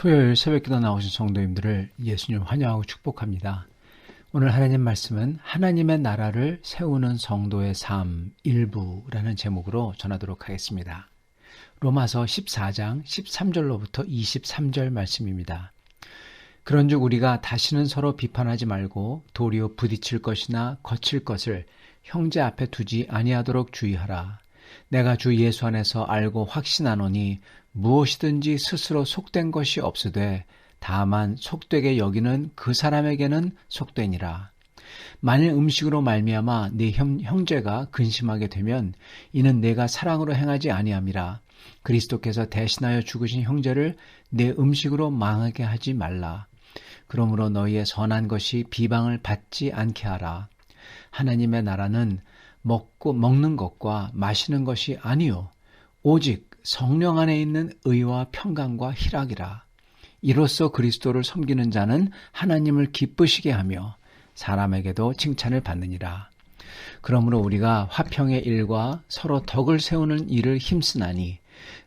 토요일 새벽기도 나오신 성도님들을 예수님 환영하고 축복합니다. 오늘 하나님 말씀은 하나님의 나라를 세우는 성도의 삶 일부라는 제목으로 전하도록 하겠습니다. 로마서 14장 13절로부터 23절 말씀입니다. 그런즉 우리가 다시는 서로 비판하지 말고 도리어 부딪힐 것이나 거칠 것을 형제 앞에 두지 아니하도록 주의하라. 내가 주 예수 안에서 알고 확신하노니 무엇이든지 스스로 속된 것이 없으되 다만 속되게 여기는 그 사람에게는 속되니라. 만일 음식으로 말미암아 네 형제가 근심하게 되면 이는 내가 사랑으로 행하지 아니함이라. 그리스도께서 대신하여 죽으신 형제를 내 음식으로 망하게 하지 말라. 그러므로 너희의 선한 것이 비방을 받지 않게 하라. 하나님의 나라는 먹는 것과 마시는 것이 아니요 오직 성령 안에 있는 의와 평강과 희락이라. 이로써 그리스도를 섬기는 자는 하나님을 기쁘시게 하며 사람에게도 칭찬을 받느니라. 그러므로 우리가 화평의 일과 서로 덕을 세우는 일을 힘쓰나니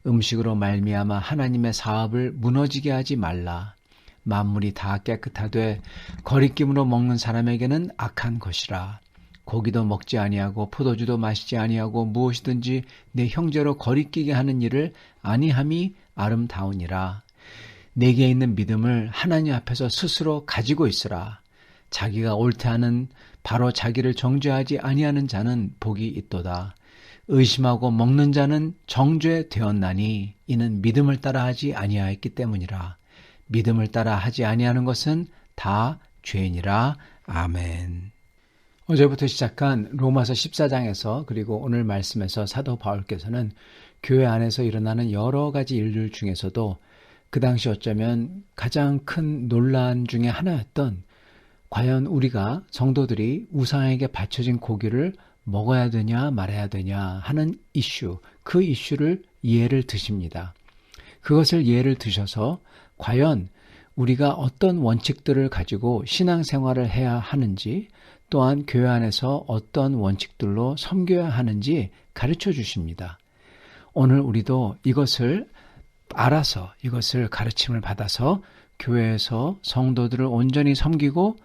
음식으로 말미암아 하나님의 사업을 무너지게 하지 말라. 만물이 다 깨끗하되 거리낌으로 먹는 사람에게는 악한 것이라. 고기도 먹지 아니하고 포도주도 마시지 아니하고 무엇이든지 내 형제로 거리끼게 하는 일을 아니함이 아름다우니라. 내게 있는 믿음을 하나님 앞에서 스스로 가지고 있으라. 자기가 옳다 하는 바로 자기를 정죄하지 아니하는 자는 복이 있도다. 의심하고 먹는 자는 정죄되었나니 이는 믿음을 따라 하지 아니하였기 때문이라. 믿음을 따라 하지 아니하는 것은 다 죄니라. 아멘. 어제부터 시작한 로마서 14장에서 그리고 오늘 말씀에서 사도 바울께서는 교회 안에서 일어나는 여러 가지 일들 중에서도 그 당시 어쩌면 가장 큰 논란 중에 하나였던 과연 우리가 성도들이 우상에게 바쳐진 고기를 먹어야 되냐 말아야 되냐 하는 이슈, 그 이슈를 예를 드십니다. 그것을 예를 드셔서 과연 우리가 어떤 원칙들을 가지고 신앙생활을 해야 하는지 또한 교회 안에서 어떤 원칙들로 섬겨야 하는지 가르쳐 주십니다. 오늘 우리도 이것을 알아서 이것을 가르침을 받아서 교회에서 성도들을 온전히 섬기고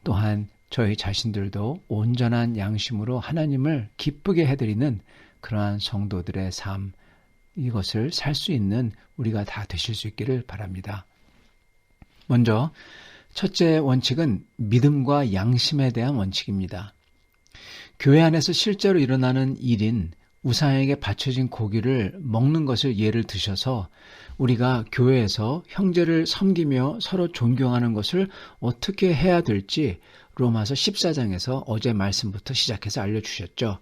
또한 저희 자신들도 온전한 양심으로 하나님을 기쁘게 해드리는 그러한 성도들의 삶, 이것을 살 수 있는 우리가 다 되실 수 있기를 바랍니다. 먼저 첫째 원칙은 믿음과 양심에 대한 원칙입니다. 교회 안에서 실제로 일어나는 일인 우상에게 바쳐진 고기를 먹는 것을 예를 드셔서 우리가 교회에서 형제를 섬기며 서로 존경하는 것을 어떻게 해야 될지 로마서 14장에서 어제 말씀부터 시작해서 알려주셨죠.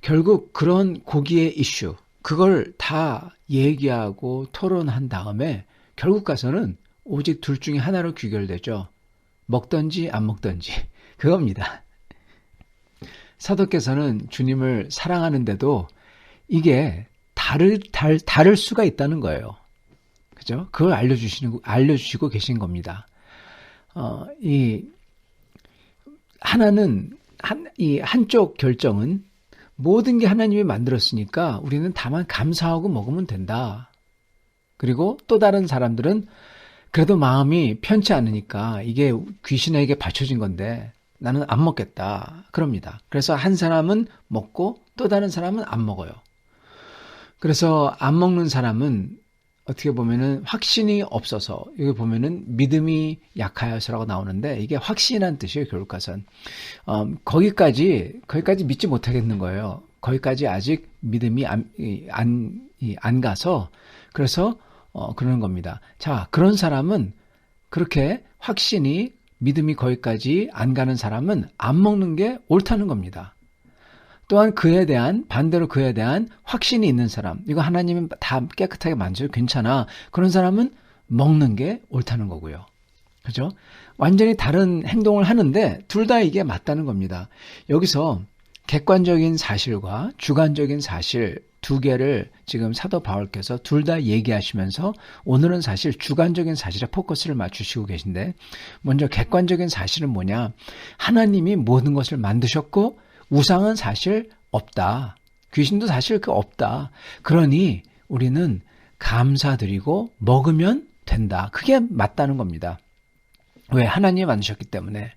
결국 그런 고기의 이슈, 그걸 다 얘기하고 토론한 다음에 결국 가서는 오직 둘 중에 하나로 귀결되죠. 먹든지 안 먹든지 그겁니다. 사도께서는 주님을 사랑하는데도 이게 다를 수가 있다는 거예요. 그죠? 그걸 알려주시고 계신 겁니다. 이 한쪽 결정은 모든 게 하나님이 만들었으니까 우리는 다만 감사하고 먹으면 된다. 그리고 또 다른 사람들은 그래도 마음이 편치 않으니까 이게 귀신에게 바쳐진 건데 나는 안 먹겠다. 그럽니다. 그래서 한 사람은 먹고 또 다른 사람은 안 먹어요. 그래서 안 먹는 사람은 어떻게 보면은 확신이 없어서 여기 보면은 믿음이 약하여서라고 나오는데 이게 확신이라는 뜻이에요. 결국 가선 거기까지 믿지 못하겠는 거예요. 거기까지 아직 믿음이 안 가서 그래서 그러는 겁니다. 자, 그런 사람은 그렇게 믿음이 거기까지 안 가는 사람은 안 먹는 게 옳다는 겁니다. 또한 반대로 그에 대한 확신이 있는 사람, 이거 하나님은 다 깨끗하게 만져요. 괜찮아. 그런 사람은 먹는 게 옳다는 거고요. 그죠? 완전히 다른 행동을 하는데 둘 다 이게 맞다는 겁니다. 여기서 객관적인 사실과 주관적인 사실 두 개를 지금 사도 바울께서 둘 다 얘기하시면서 오늘은 사실 주관적인 사실에 포커스를 맞추시고 계신데 먼저 객관적인 사실은 뭐냐? 하나님이 모든 것을 만드셨고 우상은 사실 없다. 귀신도 사실 없다. 그러니 우리는 감사드리고 먹으면 된다. 그게 맞다는 겁니다. 왜? 하나님이 만드셨기 때문에.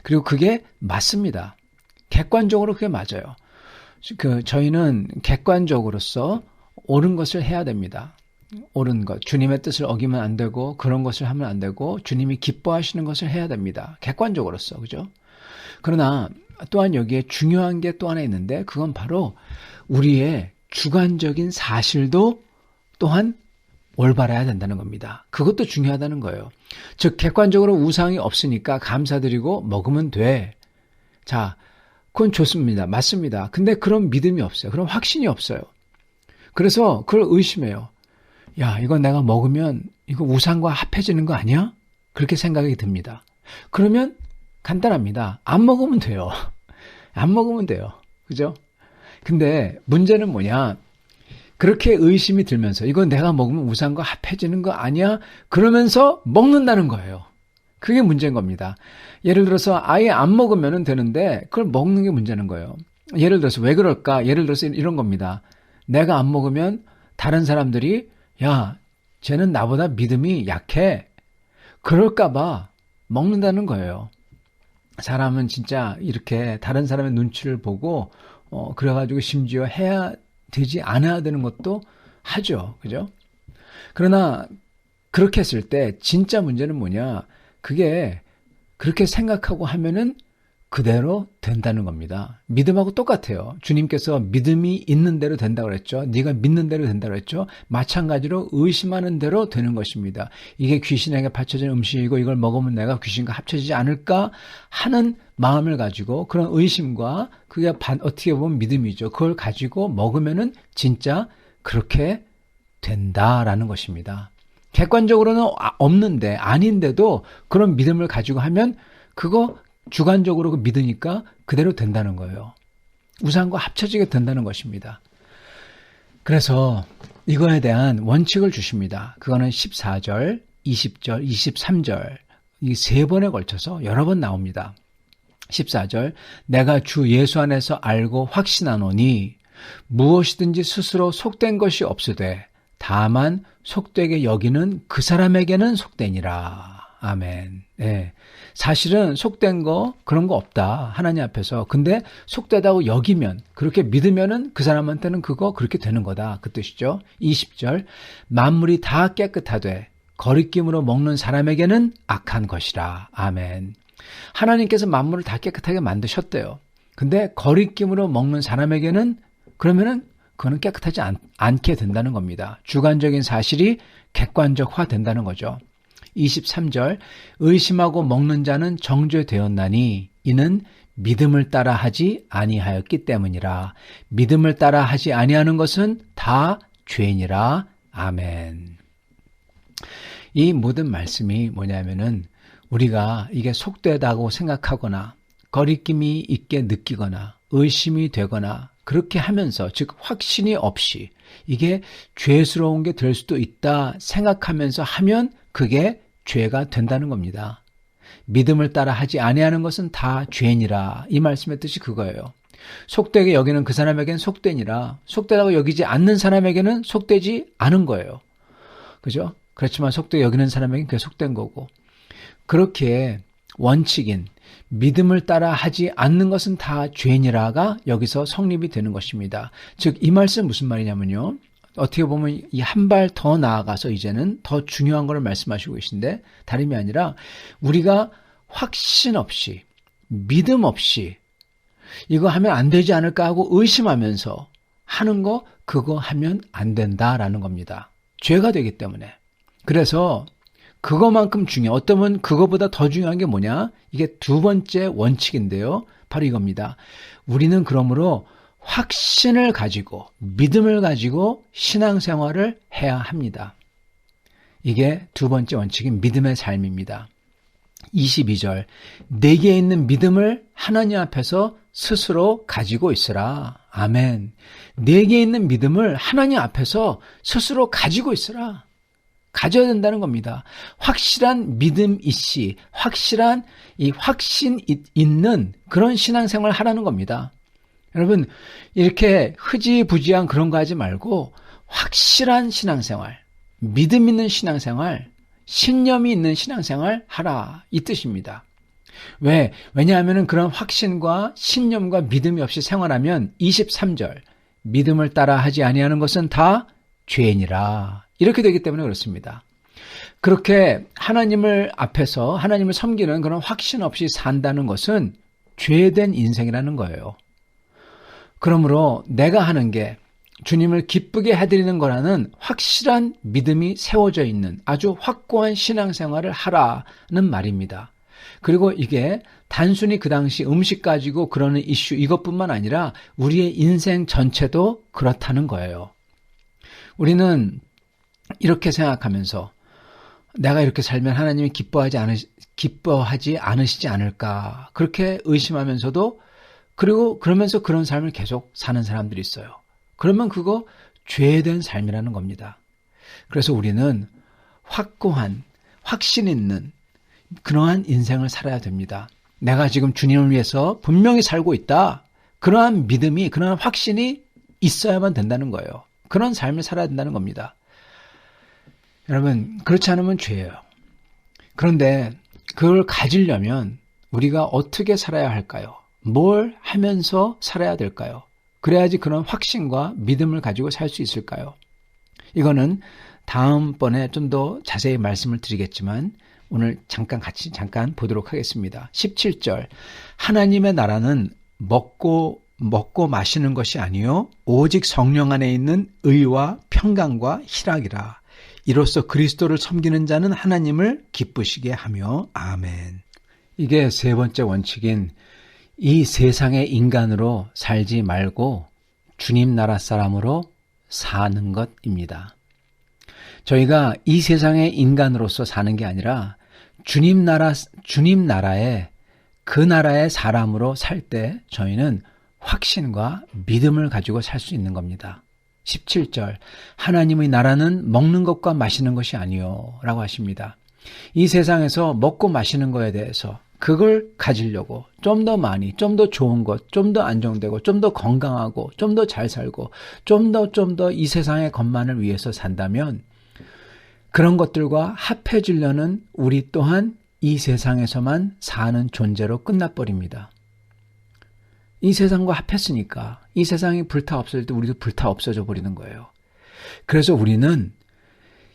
그리고 그게 맞습니다. 객관적으로 그게 맞아요. 저희는 객관적으로서 옳은 것을 해야 됩니다. 옳은 것. 주님의 뜻을 어기면 안 되고, 그런 것을 하면 안 되고, 주님이 기뻐하시는 것을 해야 됩니다. 객관적으로서. 그죠? 그러나 또한 여기에 중요한 게 또 하나 있는데, 그건 바로 우리의 주관적인 사실도 또한 올바라야 된다는 겁니다. 그것도 중요하다는 거예요. 즉 객관적으로 우상이 없으니까 감사드리고 먹으면 돼. 자, 그건 좋습니다. 맞습니다. 근데 그런 믿음이 없어요. 그런 확신이 없어요. 그래서 그걸 의심해요. 야, 이거 내가 먹으면 이거 우상과 합해지는 거 아니야? 그렇게 생각이 듭니다. 그러면 간단합니다. 안 먹으면 돼요. 안 먹으면 돼요. 그죠? 근데 문제는 뭐냐? 그렇게 의심이 들면서 이거 내가 먹으면 우상과 합해지는 거 아니야? 그러면서 먹는다는 거예요. 그게 문제인 겁니다. 예를 들어서 아예 안 먹으면 되는데 그걸 먹는 게 문제는 거예요. 예를 들어서 왜 그럴까? 예를 들어서 이런 겁니다. 내가 안 먹으면 다른 사람들이 야, 쟤는 나보다 믿음이 약해. 그럴까 봐 먹는다는 거예요. 사람은 진짜 이렇게 다른 사람의 눈치를 보고 그래가지고 심지어 해야 되지 않아야 되는 것도 하죠. 그죠? 그러나 그렇게 했을 때 진짜 문제는 뭐냐? 그게 그렇게 생각하고 하면은 그대로 된다는 겁니다. 믿음하고 똑같아요. 주님께서 믿음이 있는 대로 된다고 그랬죠. 네가 믿는 대로 된다고 그랬죠. 마찬가지로 의심하는 대로 되는 것입니다. 이게 귀신에게 바쳐진 음식이고 이걸 먹으면 내가 귀신과 합쳐지지 않을까 하는 마음을 가지고 그런 의심과 그게 어떻게 보면 믿음이죠. 그걸 가지고 먹으면은 진짜 그렇게 된다라는 것입니다. 객관적으로는 없는데 아닌데도 그런 믿음을 가지고 하면 그거 주관적으로 믿으니까 그대로 된다는 거예요. 우상과 합쳐지게 된다는 것입니다. 그래서 이거에 대한 원칙을 주십니다. 그거는 14절, 20절, 23절 이 세 번에 걸쳐서 여러 번 나옵니다. 14절 내가 주 예수 안에서 알고 확신하노니 무엇이든지 스스로 속된 것이 없으되 다만 속되게 여기는 그 사람에게는 속되니라. 아멘. 네. 사실은 속된 거 그런 거 없다. 하나님 앞에서. 근데 속되다고 여기면 그렇게 믿으면은 그 사람한테는 그거 그렇게 되는 거다. 그 뜻이죠. 20절 만물이 다 깨끗하되 거리낌으로 먹는 사람에게는 악한 것이라. 아멘. 하나님께서 만물을 다 깨끗하게 만드셨대요. 근데 거리낌으로 먹는 사람에게는 그러면은 그거는 깨끗하지 않게 된다는 겁니다. 주관적인 사실이 객관적화 된다는 거죠. 23절 의심하고 먹는 자는 정죄되었나니 이는 믿음을 따라 하지 아니하였기 때문이라. 믿음을 따라 하지 아니하는 것은 다 죄니라. 아멘. 이 모든 말씀이 뭐냐면은 우리가 이게 속되다고 생각하거나 거리낌이 있게 느끼거나 의심이 되거나 그렇게 하면서 즉 확신이 없이 이게 죄스러운 게 될 수도 있다 생각하면서 하면 그게 죄가 된다는 겁니다. 믿음을 따라 하지 아니하는 것은 다 죄니라. 이 말씀의 뜻이 그거예요. 속되게 여기는 그 사람에게는 속되니라. 속되다고 여기지 않는 사람에게는 속되지 않은 거예요. 그죠? 그렇지만 속되게 여기는 사람에게는 그게 속된 거고. 그렇게 원칙인 믿음을 따라 하지 않는 것은 다 죄니라가 여기서 성립이 되는 것입니다. 즉 이 말씀 무슨 말이냐면요. 어떻게 보면 이 한 발 더 나아가서 이제는 더 중요한 걸 말씀하시고 계신데 다름이 아니라 우리가 확신 없이 믿음 없이 이거 하면 안 되지 않을까 하고 의심하면서 하는 거 그거 하면 안 된다라는 겁니다. 죄가 되기 때문에. 그래서 그거만큼 어떠면 그거보다 더 중요한 게 뭐냐? 이게 두 번째 원칙인데요. 바로 이겁니다. 우리는 그러므로 확신을 가지고 믿음을 가지고 신앙생활을 해야 합니다. 이게 두 번째 원칙인 믿음의 삶입니다. 22절 내게 있는 믿음을 하나님 앞에서 스스로 가지고 있으라. 아멘. 내게 있는 믿음을 하나님 앞에서 스스로 가지고 있으라. 가져야 된다는 겁니다. 확실한 믿음 이씨, 확실한 이 확신 있는 그런 신앙생활을 하라는 겁니다. 여러분 이렇게 흐지부지한 그런 거 하지 말고 확실한 신앙생활, 믿음 있는 신앙생활 신념이 있는 신앙생활 하라 이 뜻입니다. 왜냐하면 그런 확신과 신념과 믿음이 없이 생활하면 23절 믿음을 따라 하지 아니하는 것은 다 죄니라 이렇게 되기 때문에 그렇습니다. 그렇게 하나님을 앞에서 하나님을 섬기는 그런 확신 없이 산다는 것은 죄된 인생이라는 거예요. 그러므로 내가 하는 게 주님을 기쁘게 해드리는 거라는 확실한 믿음이 세워져 있는 아주 확고한 신앙생활을 하라는 말입니다. 그리고 이게 단순히 그 당시 음식 가지고 그러는 이슈 이것뿐만 아니라 우리의 인생 전체도 그렇다는 거예요. 우리는 이렇게 생각하면서 내가 이렇게 살면 하나님이 기뻐하지 않으시지 않을까 그렇게 의심하면서도 그리고 그러면서 그런 삶을 계속 사는 사람들이 있어요. 그러면 그거 죄된 삶이라는 겁니다. 그래서 우리는 확고한 확신 있는 그러한 인생을 살아야 됩니다. 내가 지금 주님을 위해서 분명히 살고 있다. 그러한 믿음이 그러한 확신이 있어야만 된다는 거예요. 그런 삶을 살아야 된다는 겁니다. 여러분 그렇지 않으면 죄예요. 그런데 그걸 가지려면 우리가 어떻게 살아야 할까요? 뭘 하면서 살아야 될까요? 그래야지 그런 확신과 믿음을 가지고 살 수 있을까요? 이거는 다음번에 좀 더 자세히 말씀을 드리겠지만 오늘 잠깐 보도록 하겠습니다. 17절 하나님의 나라는 먹고 마시는 것이 아니요 오직 성령 안에 있는 의와 평강과 희락이라. 이로써 그리스도를 섬기는 자는 하나님을 기쁘시게 하며 아멘. 이게 세 번째 원칙인 이 세상의 인간으로 살지 말고 주님 나라 사람으로 사는 것입니다. 저희가 이 세상의 인간으로서 사는 게 아니라 주님 나라에 그 나라의 사람으로 살 때 저희는 확신과 믿음을 가지고 살 수 있는 겁니다. 17절 하나님의 나라는 먹는 것과 마시는 것이 아니요 라고 하십니다. 이 세상에서 먹고 마시는 거에 대해서 그걸 가지려고 좀 더 많이, 좀 더 좋은 것, 좀 더 안정되고, 좀 더 건강하고, 좀 더 잘 살고, 좀 더 이 세상의 것만을 위해서 산다면 그런 것들과 합해지려는 우리 또한 이 세상에서만 사는 존재로 끝나버립니다. 이 세상과 합했으니까 이 세상이 불타 없어질 때 우리도 불타 없어져 버리는 거예요. 그래서 우리는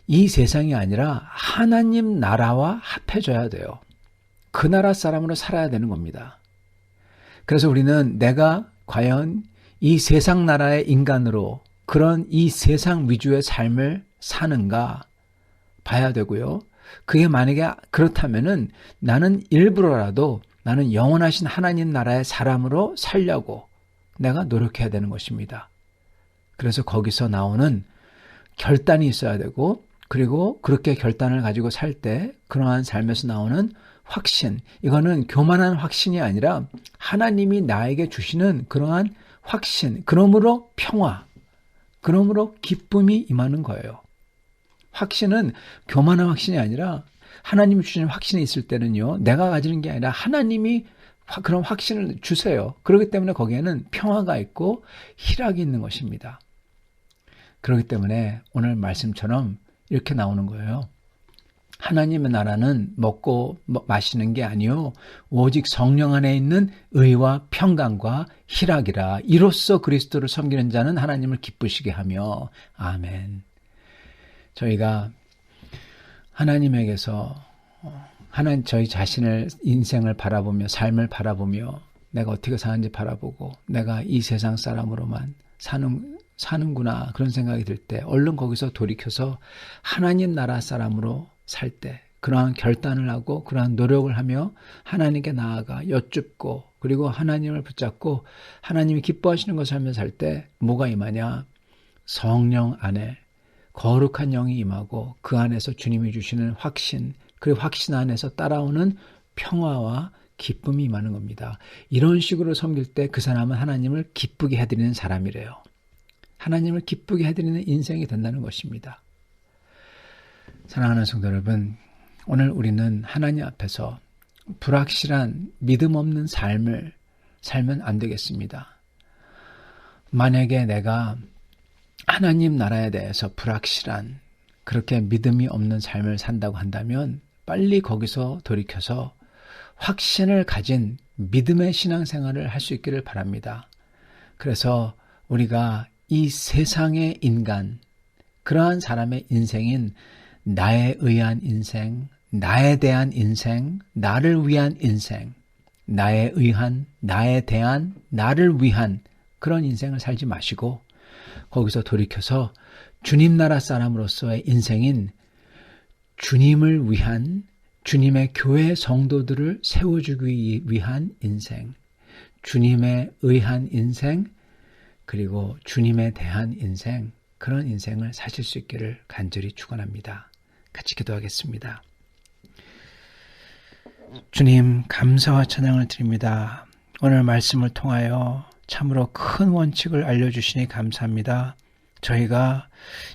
이 세상이 아니라 하나님 나라와 합해져야 돼요. 그 나라 사람으로 살아야 되는 겁니다. 그래서 우리는 내가 과연 이 세상 나라의 인간으로 그런 이 세상 위주의 삶을 사는가 봐야 되고요. 그게 만약에 그렇다면은 나는 일부러라도 나는 영원하신 하나님 나라의 사람으로 살려고 내가 노력해야 되는 것입니다. 그래서 거기서 나오는 결단이 있어야 되고 그리고 그렇게 결단을 가지고 살 때 그러한 삶에서 나오는 확신, 이거는 교만한 확신이 아니라 하나님이 나에게 주시는 그러한 확신, 그러므로 평화, 그러므로 기쁨이 임하는 거예요. 확신은 교만한 확신이 아니라 하나님이 주시는 확신이 있을 때는요, 내가 가지는 게 아니라 하나님이 그런 확신을 주세요. 그렇기 때문에 거기에는 평화가 있고 희락이 있는 것입니다. 그렇기 때문에 오늘 말씀처럼 이렇게 나오는 거예요. 하나님의 나라는 먹고 마시는 게 아니요 오직 성령 안에 있는 의와 평강과 희락이라. 이로써 그리스도를 섬기는 자는 하나님을 기쁘시게 하며 아멘. 저희가 하나님에게서 저희 자신을 인생을 바라보며 삶을 바라보며 내가 어떻게 사는지 바라보고 내가 이 세상 사람으로만 사는구나 그런 생각이 들 때 얼른 거기서 돌이켜서 하나님 나라 사람으로 살 때 그러한 결단을 하고 그러한 노력을 하며 하나님께 나아가 여쭙고 그리고 하나님을 붙잡고 하나님이 기뻐하시는 것을 하며 살 때 뭐가 임하냐? 성령 안에 거룩한 영이 임하고 그 안에서 주님이 주시는 확신, 그리고 확신 안에서 따라오는 평화와 기쁨이 임하는 겁니다. 이런 식으로 섬길 때 그 사람은 하나님을 기쁘게 해드리는 사람이래요. 하나님을 기쁘게 해드리는 인생이 된다는 것입니다. 사랑하는 성도 여러분, 오늘 우리는 하나님 앞에서 불확실한 믿음 없는 삶을 살면 안 되겠습니다. 만약에 내가 하나님 나라에 대해서 불확실한 그렇게 믿음이 없는 삶을 산다고 한다면 빨리 거기서 돌이켜서 확신을 가진 믿음의 신앙생활을 할 수 있기를 바랍니다. 그래서 우리가 이 세상의 인간, 그러한 사람의 인생인 나에 의한 인생, 나에 대한 인생, 나를 위한 인생, 나에 의한, 나에 대한, 나를 위한 그런 인생을 살지 마시고 거기서 돌이켜서 주님 나라 사람으로서의 인생인 주님을 위한, 주님의 교회 성도들을 세워주기 위한 인생, 주님에 의한 인생, 그리고 주님에 대한 인생, 그런 인생을 사실 수 있기를 간절히 축원합니다. 같이 기도하겠습니다. 주님, 감사와 찬양을 드립니다. 오늘 말씀을 통하여 참으로 큰 원칙을 알려주시니 감사합니다. 저희가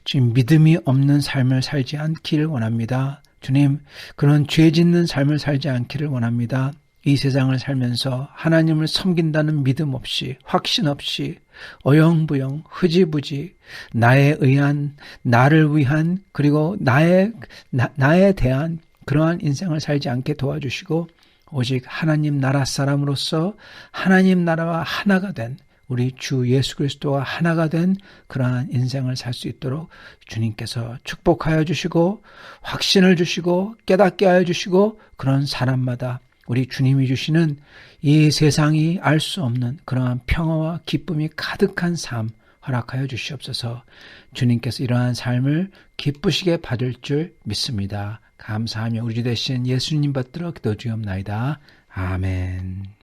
지금 믿음이 없는 삶을 살지 않기를 원합니다. 주님, 그런 죄 짓는 삶을 살지 않기를 원합니다. 이 세상을 살면서 하나님을 섬긴다는 믿음 없이, 확신 없이, 어영부영, 흐지부지, 나에 의한, 나를 위한, 그리고 나에 대한 그러한 인생을 살지 않게 도와주시고 오직 하나님 나라 사람으로서 하나님 나라와 하나가 된 우리 주 예수 그리스도와 하나가 된 그러한 인생을 살 수 있도록 주님께서 축복하여 주시고 확신을 주시고 깨닫게 하여 주시고 그런 사람마다 우리 주님이 주시는 이 세상이 알 수 없는 그러한 평화와 기쁨이 가득한 삶 허락하여 주시옵소서. 주님께서 이러한 삶을 기쁘시게 받을 줄 믿습니다. 감사하며 우리 주 되신 예수님 받들어 기도드리옵나이다. 아멘.